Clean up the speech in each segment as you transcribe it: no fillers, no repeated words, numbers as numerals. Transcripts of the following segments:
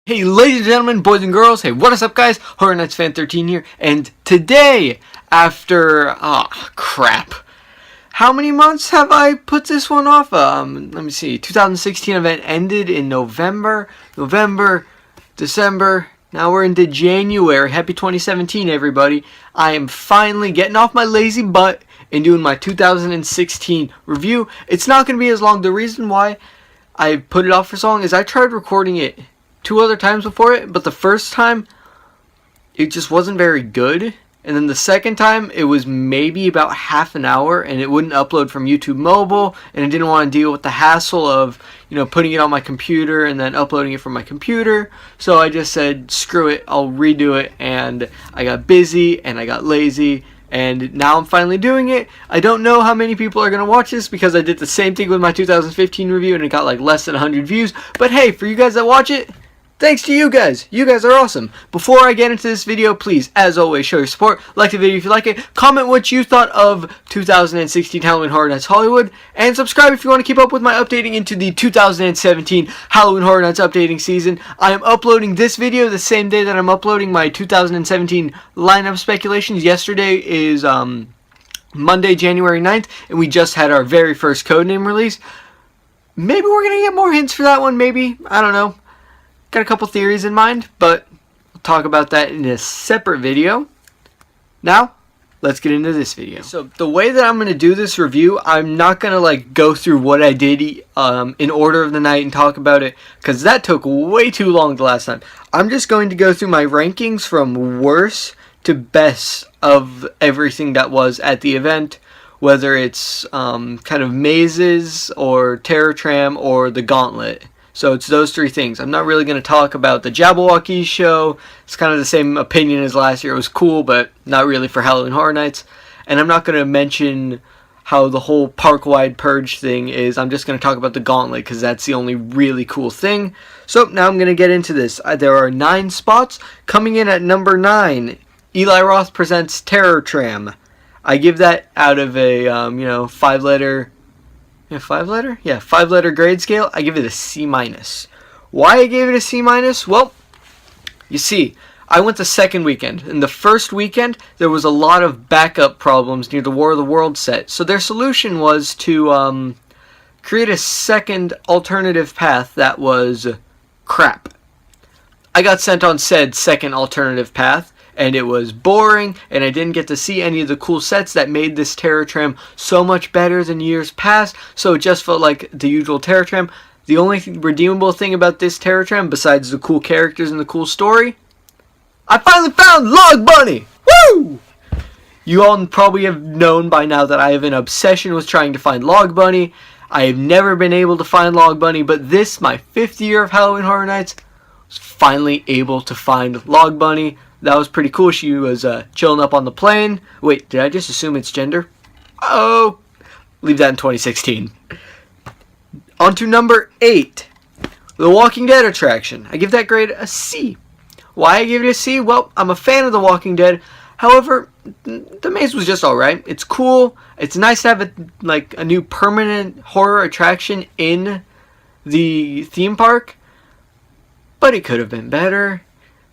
Hey ladies and gentlemen, boys and girls, hey what is up guys, Horror Nights Fan 13 here, and today, after, crap, how many months have I put this one off? Let me see, 2016 event ended in November, December, now we're into January. Happy 2017 everybody. I am finally getting off my lazy butt and doing my 2016 review. It's not going to be as long. The reason why I put it off for so long is I tried recording it 2 other times before it, but the first time it just wasn't very good, and then the second time it was maybe about half an hour and it wouldn't upload from YouTube mobile, and I didn't want to deal with the hassle of, you know, putting it on my computer and then uploading it from my computer. So I just said screw it, I'll redo it, and I got busy and I got lazy, and now I'm finally doing it. I don't know how many people are going to watch this because I did the same thing with my 2015 review and it got like less than 100 views, but hey, for you guys that watch it, thanks to you guys. You guys are awesome. Before I get into this video, please, as always, show your support. Like the video if you like it. Comment what you thought of 2016 Halloween Horror Nights Hollywood. And subscribe if you want to keep up with my updating into the 2017 Halloween Horror Nights updating season. I am uploading this video the same day that I'm uploading my 2017 lineup speculations. Yesterday is Monday, January 9th, and we just had our very first codename release. Maybe we're going to get more hints for that one, maybe. I don't know. Got a couple theories in mind, but we'll talk about that in a separate video. Now, let's get into this video. So the way that I'm going to do this review, I'm not going to like go through what I did in order of the night and talk about it, because that took way too long the last time. I'm just going to go through my rankings from worst to best of everything that was at the event, whether it's kind of mazes or Terror Tram or the Gauntlet. So it's those three things. I'm not really going to talk about the Jabberwocky show. It's kind of the same opinion as last year. It was cool, but not really for Halloween Horror Nights. And I'm not going to mention how the whole park-wide purge thing is. I'm just going to talk about the Gauntlet because that's the only really cool thing. So now I'm going to get into this. There are 9 spots. Coming in at number 9, Eli Roth presents Terror Tram. I give that out of a 5-letter... Yeah, 5-letter grade scale. I give it a C-. Why I gave it a C-? Well, you see, I went the second weekend. In the first weekend, there was a lot of backup problems near the War of the Worlds set. So their solution was to create a second alternative path that was crap. I got sent on said second alternative path, and it was boring, and I didn't get to see any of the cool sets that made this Terror Tram so much better than years past, so it just felt like the usual Terror Tram. The only redeemable thing about this Terror Tram, besides the cool characters and the cool story, I finally found Log Bunny! Woo! You all probably have known by now that I have an obsession with trying to find Log Bunny. I have never been able to find Log Bunny, but this, my 5th year of Halloween Horror Nights, was finally able to find Log Bunny. That was pretty cool. She was chilling up on the plane. Wait, did I just assume it's gender? Oh, leave that in 2016. On to number 8, The Walking Dead attraction. I give that grade a C. Why I give it a C? Well, I'm a fan of The Walking Dead. However, the maze was just alright. It's cool. It's nice to have a new permanent horror attraction in the theme park. But it could have been better.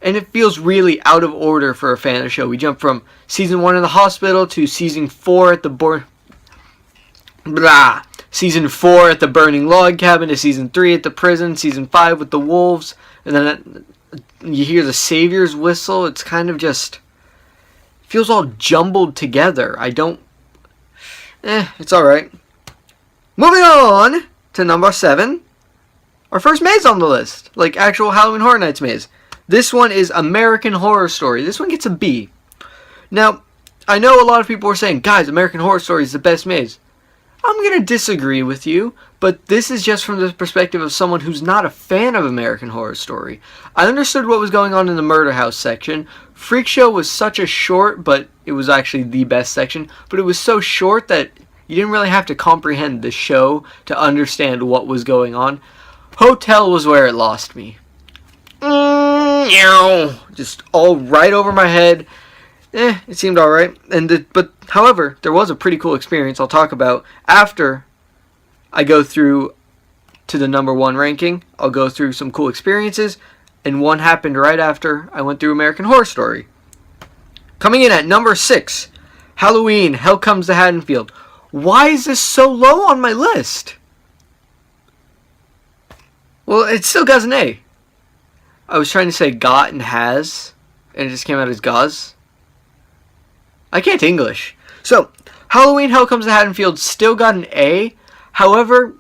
And it feels really out of order for a fan of the show. We jumped from season 1 in the hospital to season 4 at the season 4 at the burning log cabin to season 3 at the prison, season 5 with the wolves, and then you hear the Savior's whistle. It's kind of just feels all jumbled together. It's alright. Moving on to number 7. Our first maze on the list. Like actual Halloween Horror Nights maze. This one is American Horror Story. This one gets a B. Now, I know a lot of people are saying, guys, American Horror Story is the best maze. I'm going to disagree with you, but this is just from the perspective of someone who's not a fan of American Horror Story. I understood what was going on in the Murder House section. Freak Show was such a short, but it was actually the best section, but it was so short that you didn't really have to comprehend the show to understand what was going on. Hotel was where it lost me. Just all right over my head. It seemed alright. But however, there was a pretty cool experience I'll talk about after I go through to the number 1 ranking. I'll go through some cool experiences. and one happened right after I went through American Horror Story. Coming in at number 6, Halloween, Hell Comes to Haddonfield. Why is this so low on my list? Well, it still got an A. I was trying to say got and has, and it just came out as gauze. I can't English. So, Halloween, Hell Comes to Haddonfield still got an A. However,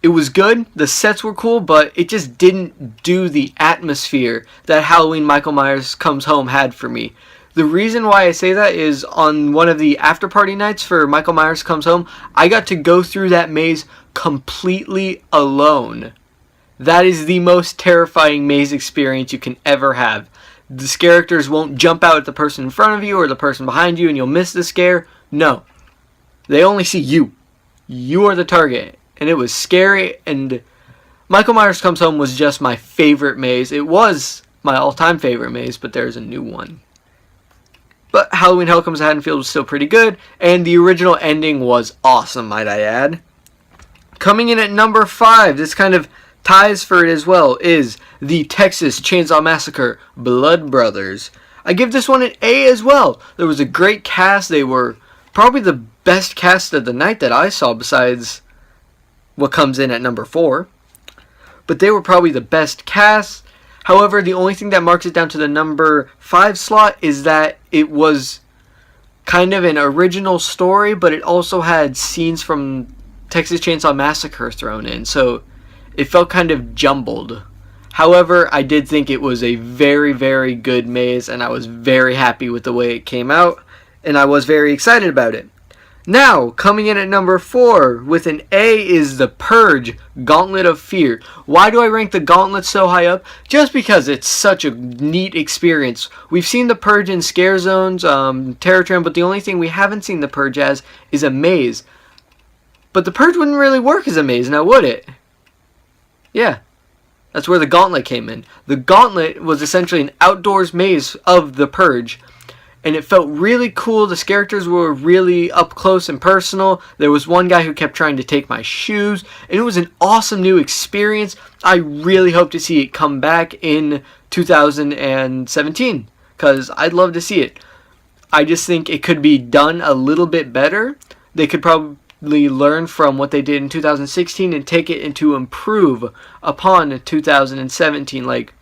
it was good. The sets were cool, but it just didn't do the atmosphere that Halloween Michael Myers Comes Home had for me. The reason why I say that is on one of the after party nights for Michael Myers Comes Home, I got to go through that maze completely alone. That is the most terrifying maze experience you can ever have. The characters won't jump out at the person in front of you or the person behind you and you'll miss the scare. No. They only see you. You are the target. And it was scary, and Michael Myers Comes Home was just my favorite maze. It was my all-time favorite maze, but there's a new one. But Halloween Hell Comes to Haddonfield was still pretty good, and the original ending was awesome, might I add. Coming in at number 5, this kind of ties for it as well, is the Texas Chainsaw Massacre Blood Brothers. I give this one an A as well. There was a great cast. They were probably the best cast of the night that I saw besides what comes in at number 4. But they were probably the best cast. However, the only thing that marks it down to the number 5 slot is that it was kind of an original story, but it also had scenes from Texas Chainsaw Massacre thrown in. So it felt kind of jumbled. However, I did think it was a very, very good maze, and I was very happy with the way it came out, and I was very excited about it. Now, coming in at number 4 with an A is The Purge, Gauntlet of Fear. Why do I rank the Gauntlet so high up? Just because it's such a neat experience. We've seen The Purge in Scare Zones, Terror Tram, but the only thing we haven't seen The Purge as is a maze. But The Purge wouldn't really work as a maze, now would it? Yeah. That's where the Gauntlet came in. The Gauntlet was essentially an outdoors maze of The Purge. And it felt really cool. The characters were really up close and personal. There was one guy who kept trying to take my shoes. And it was an awesome new experience. I really hope to see it come back in 2017. Because I'd love to see it. I just think it could be done a little bit better. They could probably learn from what they did in 2016 and take it and to improve upon 2017. Like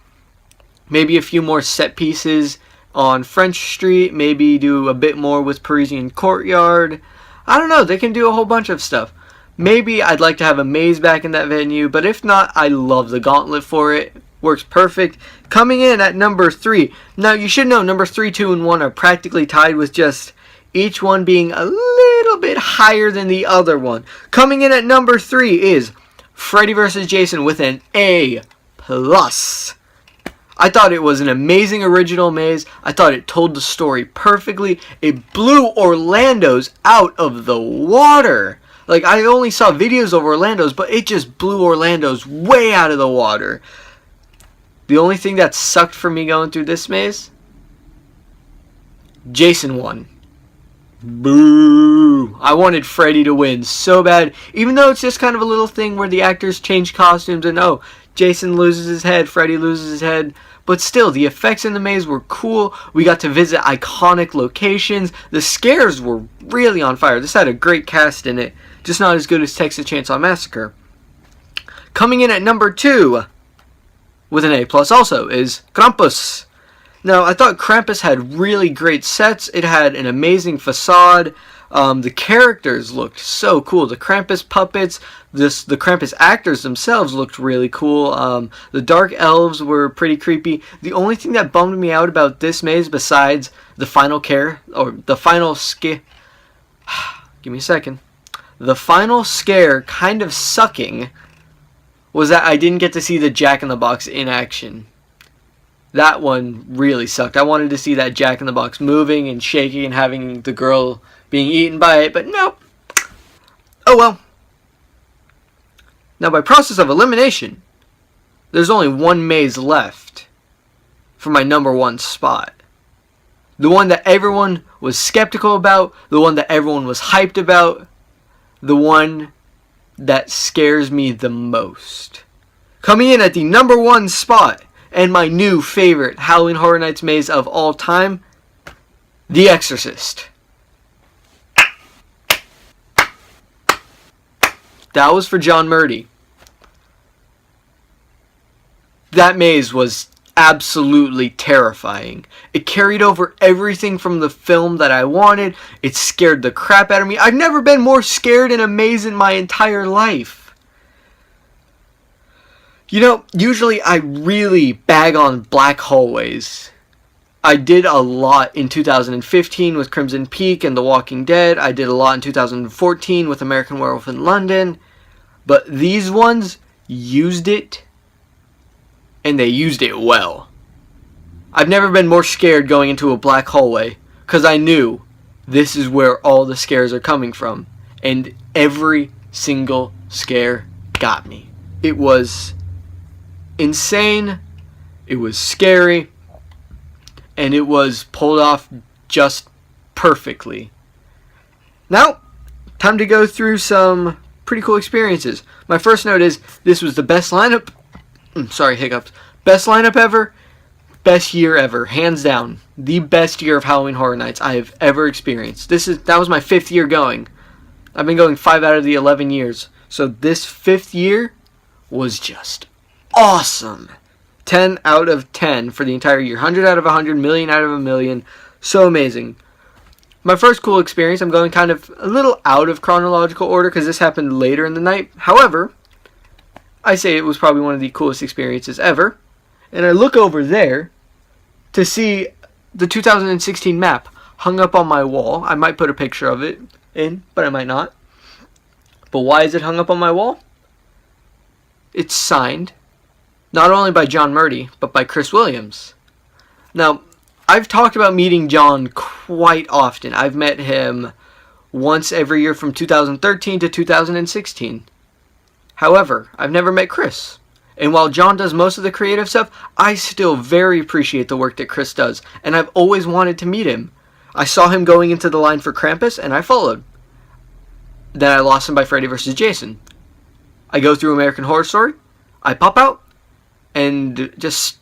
maybe a few more set pieces on French Street, maybe do a bit more with Parisian Courtyard. I don't know, they can do a whole bunch of stuff. Maybe I'd like to have a maze back in that venue, but if not, I love the Gauntlet for it. Works perfect. Coming in at number 3. Now, you should know number 3, 2, and 1 are practically tied with just each one being a little bit higher than the other one. Coming in at number 3 is Freddy vs. Jason with an A+. I thought it was an amazing original maze. I thought it told the story perfectly. It blew Orlando's out of the water. Like, I only saw videos of Orlando's, but it just blew Orlando's way out of the water. The only thing that sucked for me going through this maze? Jason won. Boo! I wanted Freddy to win so bad. Even though it's just kind of a little thing where the actors change costumes and oh, Jason loses his head, Freddy loses his head. But still, the effects in the maze were cool. We got to visit iconic locations. The scares were really on fire. This had a great cast in it. Just not as good as Texas Chainsaw Massacre. Coming in at number 2, with an A+ also, is Krampus. Now, I thought Krampus had really great sets. It had an amazing facade. The characters looked so cool. The Krampus puppets, the Krampus actors themselves looked really cool. The dark elves were pretty creepy. The only thing that bummed me out about this maze, besides the final scare, give me a second. The final scare kind of sucking was that I didn't get to see the Jack-in-the-Box in action. That one really sucked. I wanted to see that Jack-in-the-Box moving and shaking and having the girl being eaten by it, but nope. Oh well. Now, by process of elimination, there's only one maze left for my number 1 spot. The one that everyone was skeptical about, the one that everyone was hyped about, the one that scares me the most. Coming in at the number 1 spot, and my new favorite Halloween Horror Nights maze of all time, The Exorcist. That was for John Murdy. That maze was absolutely terrifying. It carried over everything from the film that I wanted. It scared the crap out of me. I've never been more scared in a maze in my entire life. You know, usually I really bag on black hallways. I did a lot in 2015 with Crimson Peak and The Walking Dead. I did a lot in 2014 with American Werewolf in London. But these ones used it, and they used it well. I've never been more scared going into a black hallway, because I knew this is where all the scares are coming from. And every single scare got me. It was insane, it was scary, and it was pulled off just perfectly. Now, time to go through some pretty cool experiences. My first note is, this was the best lineup, best lineup ever, best year ever, hands down. The best year of Halloween Horror Nights I have ever experienced. That was my 5th year going. I've been going 5 out of the 11 years. So this 5th year was just awesome. 10 out of 10 for the entire year. 100 out of 100, million out of a million. So amazing. My first cool experience, I'm going kind of a little out of chronological order because this happened later in the night. However, I say it was probably one of the coolest experiences ever. And I look over there to see the 2016 map hung up on my wall. I might put a picture of it in, but I might not. But why is it hung up on my wall? It's signed, not only by John Murdy, but by Chris Williams. Now, I've talked about meeting John quite often. I've met him once every year from 2013 to 2016. However, I've never met Chris. And while John does most of the creative stuff, I still very appreciate the work that Chris does. And I've always wanted to meet him. I saw him going into the line for Krampus, and I followed. Then I lost him by Freddy vs. Jason. I go through American Horror Story. I pop out. And just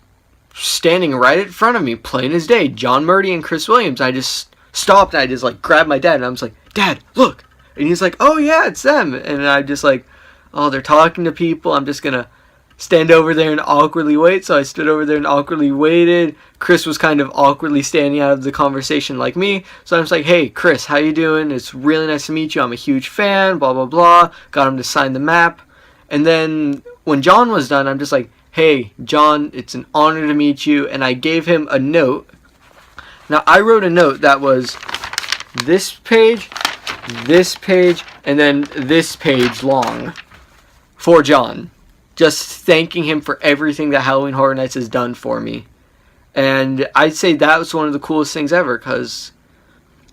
standing right in front of me, plain as day, John Murdy and Chris Williams. I just stopped and I just like grabbed my dad and I was like, "Dad, look." And he's like, "Oh yeah, it's them." And I'm just like, "Oh, they're talking to people. I'm just gonna stand over there and awkwardly wait." So I stood over there and awkwardly waited. Chris was kind of awkwardly standing out of the conversation like me. So I was like, "Hey Chris, how you doing? It's really nice to meet you. I'm a huge fan, blah blah blah." Got him to sign the map. And then when John was done, I'm just like, "Hey, John, it's an honor to meet you." And I gave him a note. Now, I wrote a note that was this page, and then this page long for John. Just thanking him for everything that Halloween Horror Nights has done for me. And I'd say that was one of the coolest things ever because,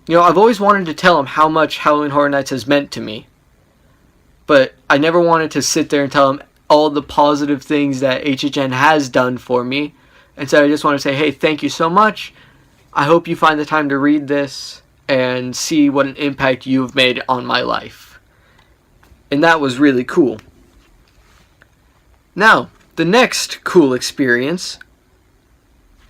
you know, I've always wanted to tell him how much Halloween Horror Nights has meant to me. But I never wanted to sit there and tell him all the positive things that HHN has done for me. And so I just want to say, hey, thank you so much. I hope you find the time to read this and see what an impact you've made on my life. And that was really cool. Now, the next cool experience.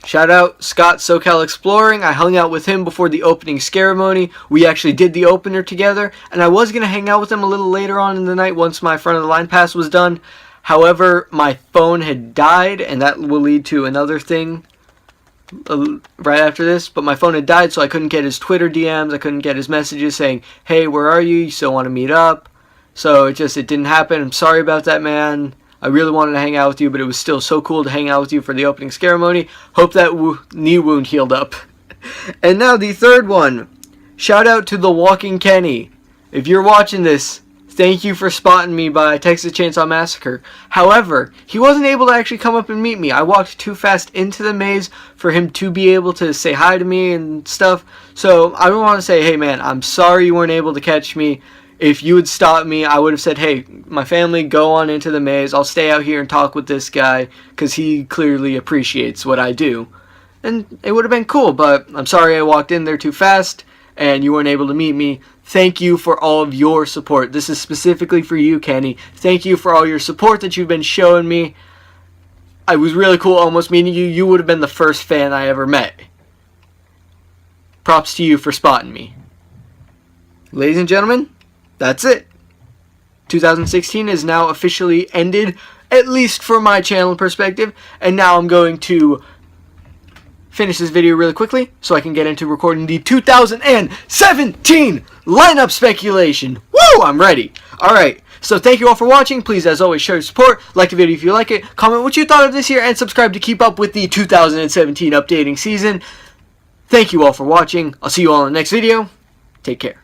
Shout out Scott SoCal Exploring. I hung out with him before the opening ceremony. We actually did the opener together. And I was going to hang out with him a little later on in the night once my front of the line pass was done. However, my phone had died, and that will lead to another thing right after this. But my phone had died, so I couldn't get his Twitter DMs. I couldn't get his messages saying, "Hey, where are you? You still want to meet up?" So it didn't happen. I'm sorry about that, man. I really wanted to hang out with you, but it was still so cool to hang out with you for the opening ceremony. Hope that knee wound healed up. And now the third one. Shout out to the Walking Kenny. If you're watching this, thank you for spotting me by Texas Chainsaw Massacre. However, he wasn't able to actually come up and meet me. I walked too fast into the maze for him to be able to say hi to me and stuff. So I want to say, hey man, I'm sorry you weren't able to catch me. If you had stopped me, I would have said, hey, my family, go on into the maze. I'll stay out here and talk with this guy because he clearly appreciates what I do. And it would have been cool, but I'm sorry I walked in there too fast and you weren't able to meet me. Thank you for all of your support. This is specifically for you, Kenny. Thank you for all your support that you've been showing me. I was really cool almost meeting you. You would have been the first fan I ever met. Props to you for spotting me. Ladies and gentlemen, that's it. 2016 is now officially ended, at least from my channel perspective, and now I'm going to finish this video really quickly so I can get into recording the 2017 lineup speculation. Woo! I'm ready. Alright, so thank you all for watching. Please, as always, show your support, like the video if you like it, comment what you thought of this year, and subscribe to keep up with the 2017 updating season. Thank you all for watching. I'll see you all in the next video. Take care.